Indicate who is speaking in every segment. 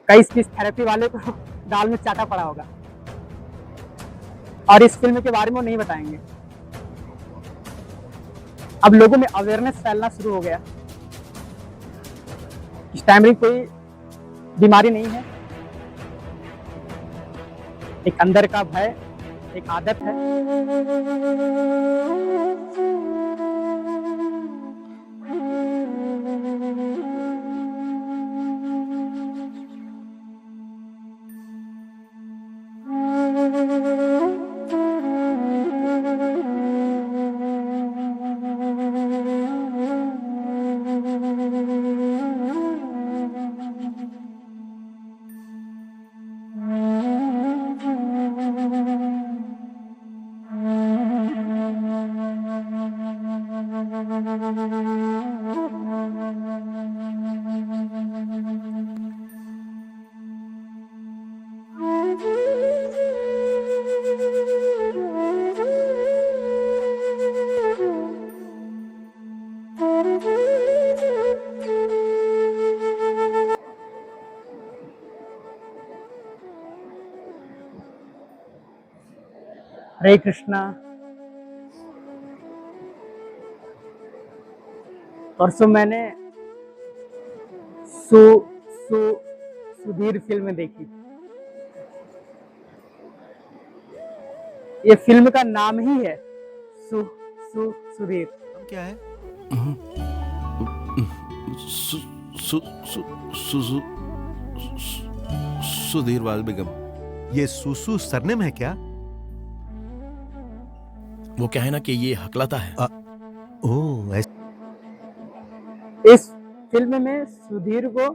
Speaker 1: कई speech therapy वाले को दाल में चाटा पड़ा होगा, और इस फिल्म के बारे में वो नहीं बताएंगे। अब लोगों में अवेयरनेस फैलना शुरू हो गया। स्टैमरिंग कोई बीमारी नहीं है, एक अंदर का भय, एक आदत है। हरे कृष्णा। परसों मैंने सुधीर फिल्म देखी। ये फिल्म का नाम ही है सुधीर।
Speaker 2: क्या है? सुधीर वाल बेगम।
Speaker 3: ये सुसु सरनेम है क्या?
Speaker 4: वो क्या है ना कि ये हकलाता है।
Speaker 3: ओह,
Speaker 1: इस फिल्म में सुधीर को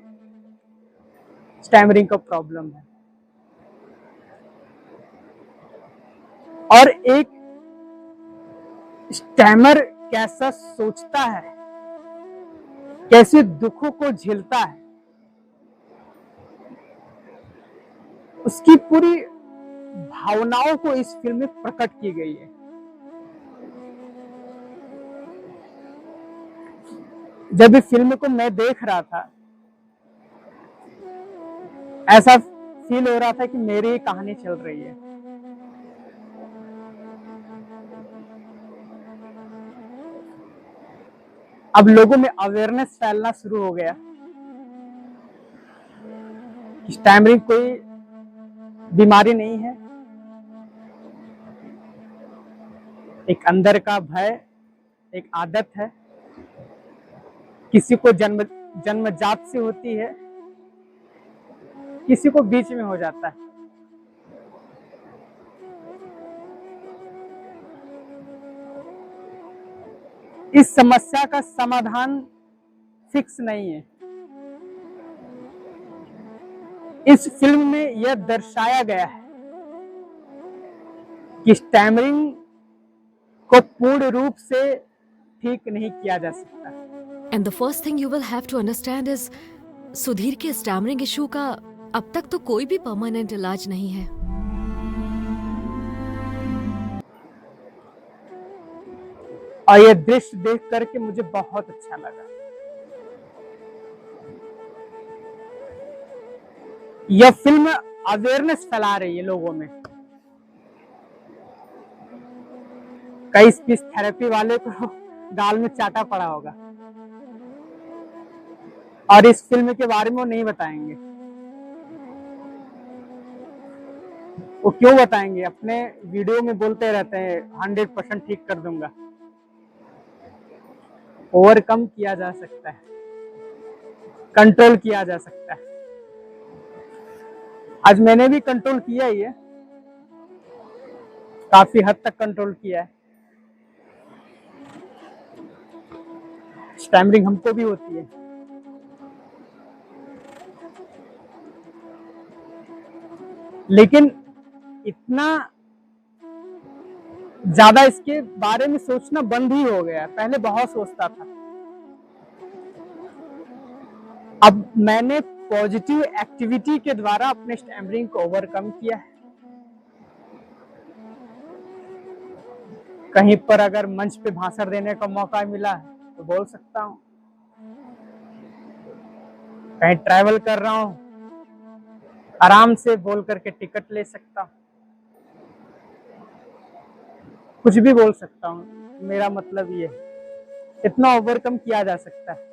Speaker 1: स्टैमरिंग का प्रॉब्लम है, और एक स्टैमर कैसा सोचता है, कैसे दुखों को झेलता है, उसकी पूरी भावनाओं को इस फिल्म में प्रकट की गई है। जब इस फिल्म को मैं देख रहा था, ऐसा फील हो रहा था कि मेरी कहानी चल रही है। अब लोगों में अवेयरनेस फैलना शुरू हो गया। स्टैमरिंग कोई बीमारी नहीं है, एक अंदर का भय, एक आदत है। किसी को जन्मजात से होती है, किसी को बीच में हो जाता है। इस समस्या का समाधान फिक्स नहीं है। इस फिल्म में यह दर्शाया गया है कि स्टैमरिंग को पूर्ण रूप से ठीक नहीं किया जा सकता।
Speaker 5: And the first thing you will have to understand is Sudhir के स्टैमरिंग इशू का अब तक तो कोई भी परमानेंट इलाज नहीं है।
Speaker 1: और यह दृश्य देख करके मुझे बहुत अच्छा लगा। यह फिल्म अवेयरनेस फैला रही है लोगों में। कई स्पीच थेरेपी वाले को दाल में चाटा पड़ा होगा, और इस फिल्म के बारे में वो नहीं बताएंगे। वो क्यों बताएंगे? अपने वीडियो में बोलते रहते हैं 100% ठीक कर दूंगा। ओवरकम किया जा सकता है, कंट्रोल किया जा सकता है। आज मैंने भी कंट्रोल किया ही है, काफी हद तक कंट्रोल किया है। स्टैमरिंग हमको भी होती है, लेकिन इतना ज्यादा इसके बारे में सोचना बंद ही हो गया। पहले बहुत सोचता था। अब मैंने पॉजिटिव एक्टिविटी के द्वारा अपने स्टैमरिंग को ओवरकम किया है। कहीं पर अगर मंच पे भाषण देने का मौका मिला है तो बोल सकता हूँ। कहीं ट्रैवल कर रहा हूँ आराम से बोल करके टिकट ले सकता हूँ, कुछ भी बोल सकता हूँ। मेरा मतलब ये है, इतना ओवरकम किया जा सकता है।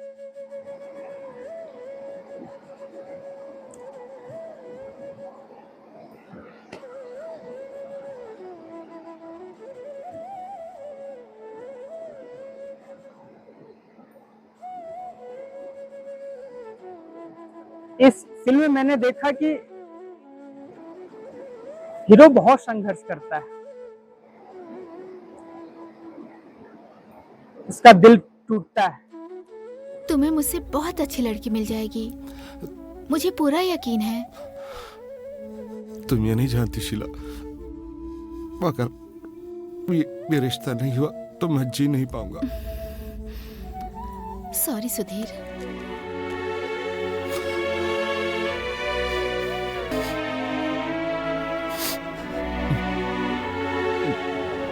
Speaker 1: इस फिल्म में मैंने देखा कि हीरो बहुत संघर्ष करता है, उसका दिल टूटता है।
Speaker 6: तुम्हें मुझसे बहुत अच्छी लड़की मिल जाएगी, मुझे पूरा यकीन है।
Speaker 2: तुम ये नहीं जानती शीला, अगर ये रिश्ता नहीं हुआ तो मैं जी नहीं पाऊंगा।
Speaker 6: सॉरी सुधीर।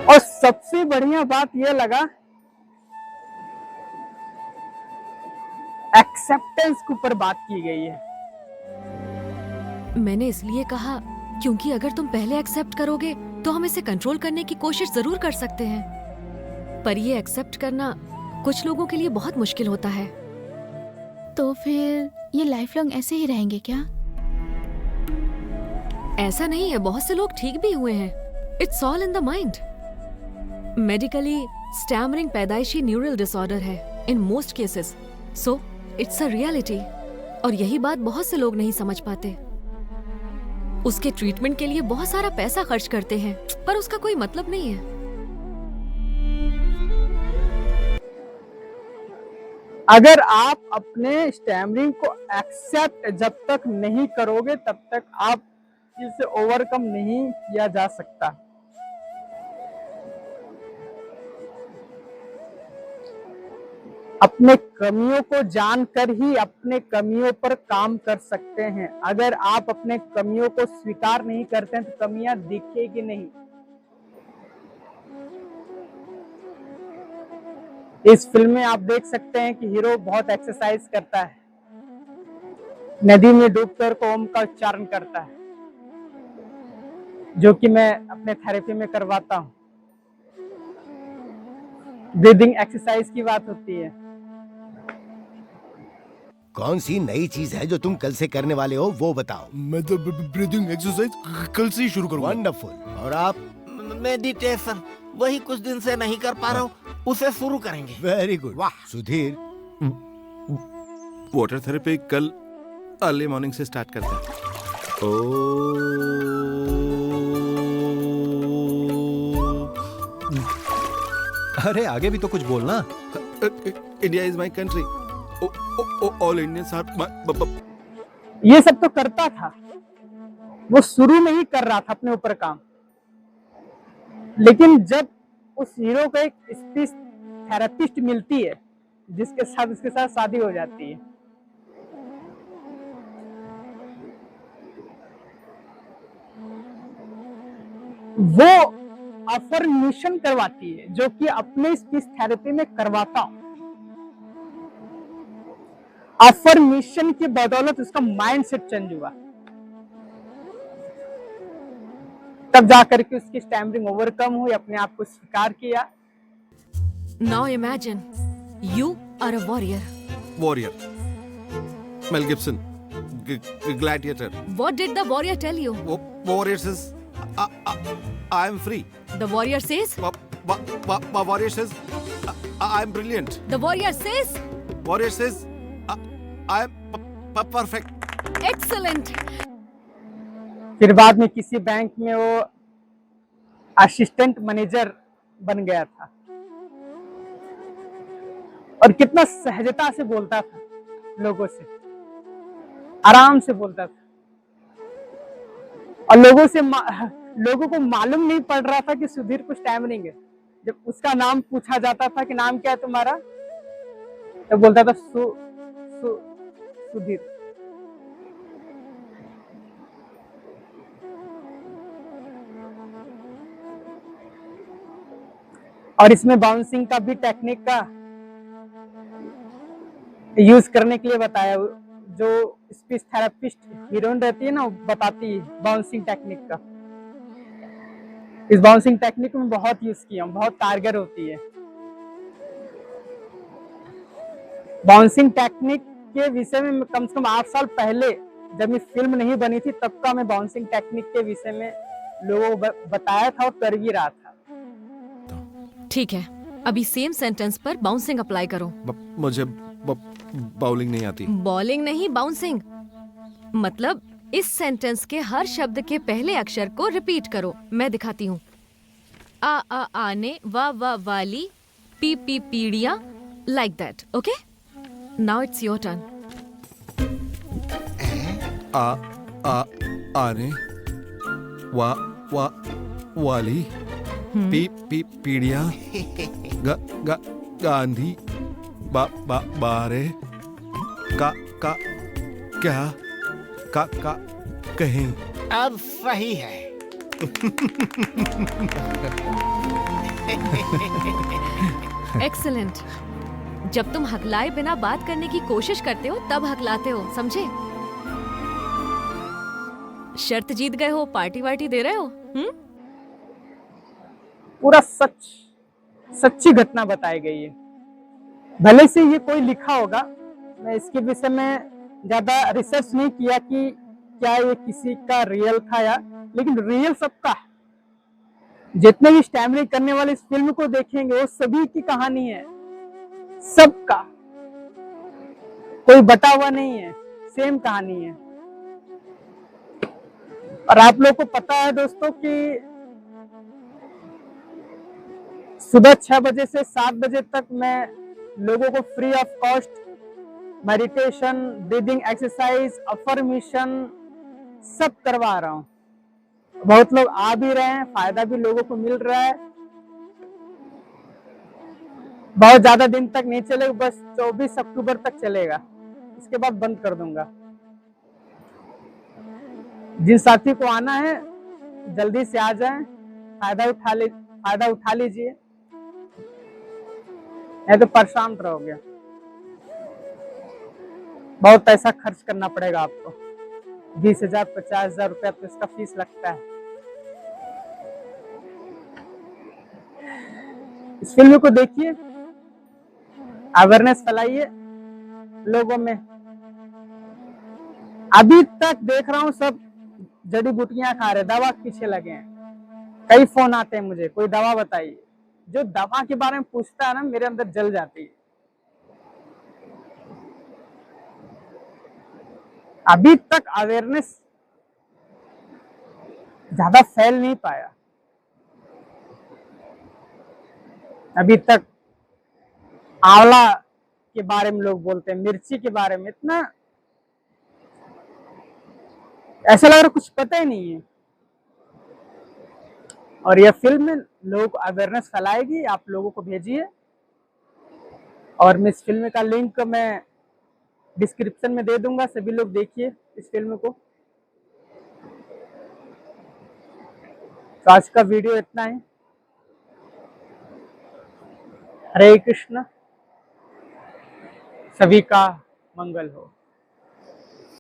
Speaker 1: और सबसे बढ़िया बात यह लगा, एक्सेप्टेंस के ऊपर बात की गई है।
Speaker 5: मैंने इसलिए कहा क्योंकि अगर तुम पहले एक्सेप्ट करोगे तो हम इसे कंट्रोल करने की कोशिश जरूर कर सकते हैं, पर ये एक्सेप्ट करना कुछ लोगों के लिए बहुत मुश्किल होता है।
Speaker 6: तो फिर ये लाइफ लॉन्ग ऐसे ही रहेंगे क्या?
Speaker 5: ऐसा नहीं है, बहुत से लोग ठीक भी हुए हैं। It's all in the mind. Medically stammering पैदाइशी न्यूरल डिसऑर्डर है in most cases, so it's a reality. और यही बात बहुत से लोग नहीं समझ पाते। उसके ट्रीटमेंट के लिए बहुत सारा पैसा खर्च करते हैं, पर उसका कोई मतलब नहीं है।
Speaker 1: अगर आप अपने स्टैमरिंग को एक्सेप्ट जब तक नहीं करोगे तब तक आप इसे ओवरकम नहीं किया जा सकता। अपने कमियों को जानकर ही अपने कमियों पर काम कर सकते हैं। अगर आप अपने कमियों को स्वीकार नहीं करते हैं तो कमियां दिखेगी नहीं। इस फिल्म में आप देख सकते हैं कि हीरो बहुत एक्सरसाइज करता है, नदी में डूबकर को ओम का उच्चारण करता है, जो कि मैं अपने थेरेपी में करवाता हूँ। ब्रीदिंग एक्सरसाइज की बात होती है।
Speaker 7: कौन सी नई चीज है जो तुम कल से करने वाले हो, वो बताओ।
Speaker 4: मैं तो ब्रीदिंग एक्सरसाइज कल से ही शुरू करूंगा।
Speaker 7: वंडरफुल। और आप?
Speaker 8: मेडिटेशन वही कुछ दिन से नहीं कर पा रहा हूँ, उसे शुरू करेंगे।
Speaker 7: Very good. वाह सुधीर,
Speaker 2: वाटर थेरेपी कल अर्ली मॉर्निंग से स्टार्ट करते हैं।
Speaker 3: अरे आगे भी तो कुछ बोलना।
Speaker 2: India is my country, all Indians are.
Speaker 1: ये सब तो करता था, वो शुरू में ही कर रहा था अपने ऊपर काम। लेकिन जब उस हीरो को एक स्पीच थेरेपिस्ट मिलती है जिसके साथ उसके साथ शादी हो जाती है, वो अफर्मेशन करवाती है, जो कि अपने स्पीच थेरेपी में करवाता हूं। अफर्मेशन की बदौलत उसका माइंडसेट चेंज हुआ, तब जाकर के उसकी स्टैमरिंग ओवरकम हुई, अपने आप को स्वीकार किया।
Speaker 5: Now imagine you are a warrior.
Speaker 2: Warrior, Mel Gibson, gladiator.
Speaker 5: What did the warrior tell you?
Speaker 2: Warrior says, I am free.
Speaker 5: The warrior says
Speaker 2: Warrior says, I am brilliant.
Speaker 5: The warrior says
Speaker 2: Warrior says, I am perfect.
Speaker 5: Excellent.
Speaker 1: फिर बाद में किसी bank में वो assistant manager बन गया था और कितना सहजता से बोलता था, लोगों से आराम से बोलता था, और लोगों को मालूम नहीं पड़ रहा था कि सुधीर कुछ स्टैमरिंग है। जब उसका नाम पूछा जाता था कि नाम क्या है तुम्हारा, तो बोलता था सुधीर। और इसमें बाउंसिंग का भी टेक्निक का यूज करने के लिए बताया, जो स्पीच थेरेपिस्ट हीरोइन रहती है ना, वो बताती है बाउंसिंग टेक्निक का। इस बाउंसिंग टेक्निक में बहुत यूज किया हूँ, बहुत कारगर होती है। बाउंसिंग टेक्निक के विषय में कम से कम 8 साल पहले, जब ये फिल्म नहीं बनी थी, तब का मैं बाउंसिंग टेक्निक के विषय में लोगों को बताया था और कर भी रहा था।
Speaker 5: ठीक है, अभी सेम सेंटेंस पर बाउंसिंग अप्लाई करो।
Speaker 2: मुझे बाउलिंग नहीं आती।
Speaker 5: बॉलिंग नहीं, बाउंसिंग। मतलब इस सेंटेंस के हर शब्द के पहले अक्षर को रिपीट करो। मैं दिखाती हूँ। आ आने, वा वाली, पी पीड़िया, like that. Okay, now it's your turn.
Speaker 2: आ आने, वा वाली, पीड़िया, गांधी, बारे, का क्या, का कहें।
Speaker 8: अब सही है।
Speaker 5: एक्सीलेंट। जब तुम हकलाए बिना बात करने की कोशिश करते हो तब हकलाते हो, समझे? शर्त जीत गए हो, पार्टी वार्टी दे रहे हो?
Speaker 1: पूरा सच्ची घटना बताई गई है। भले से ये कोई लिखा होगा, मैं इसके विषय में ज्यादा रिसर्च नहीं किया कि क्या ये किसी का रियल था या, लेकिन रियल सबका है। जितने भी स्टैमरिंग करने वाले इस फिल्म को देखेंगे वो सभी की कहानी है, सबका, कोई बटा हुआ नहीं है, सेम कहानी है। और आप लोग को पता है दोस्तों कि सुबह 6 बजे से 7 बजे तक मैं लोगों को free of cost meditation, breathing exercise, affirmation सब करवा रहा हूँ। बहुत लोग आ भी रहे हैं, फायदा भी लोगों को मिल रहा है। बहुत ज्यादा दिन तक नहीं चलेगा, बस 24 अक्टूबर तक चलेगा, इसके बाद बंद कर दूंगा। जिन साथी को आना है जल्दी से आ जाएं, फायदा उठा लीजिए, नहीं तो परेशान रहोगे। बहुत पैसा खर्च करना पड़ेगा आपको, 20,000 50,000 रुपया तो इसका फीस लगता है। इस फिल्म को देखिए, अवेयरनेस फैलाइए लोगों में। अभी तक देख रहा हूँ सब जड़ी बूटियां खा रहे, दवा के पीछे लगे हैं। कई फोन आते हैं मुझे, कोई दवा बताइए। जो दवा के बारे में पूछता है ना, मेरे अंदर जल जाती है। अभी तक अवेयरनेस ज्यादा फैल नहीं पाया। अभी तक आंवला के बारे में लोग बोलते हैं, मिर्ची के बारे में, इतना ऐसा लग रहा कुछ पता ही नहीं है। और यह फिल्म लोगों को अवेयरनेस फैलाएगी, आप लोगों को भेजिए। और मैं इस फिल्म का लिंक मैं डिस्क्रिप्शन में दे दूंगा, सभी लोग देखिए इस फिल्म को। तो आज का वीडियो इतना ही। हरे कृष्ण, सभी का मंगल हो।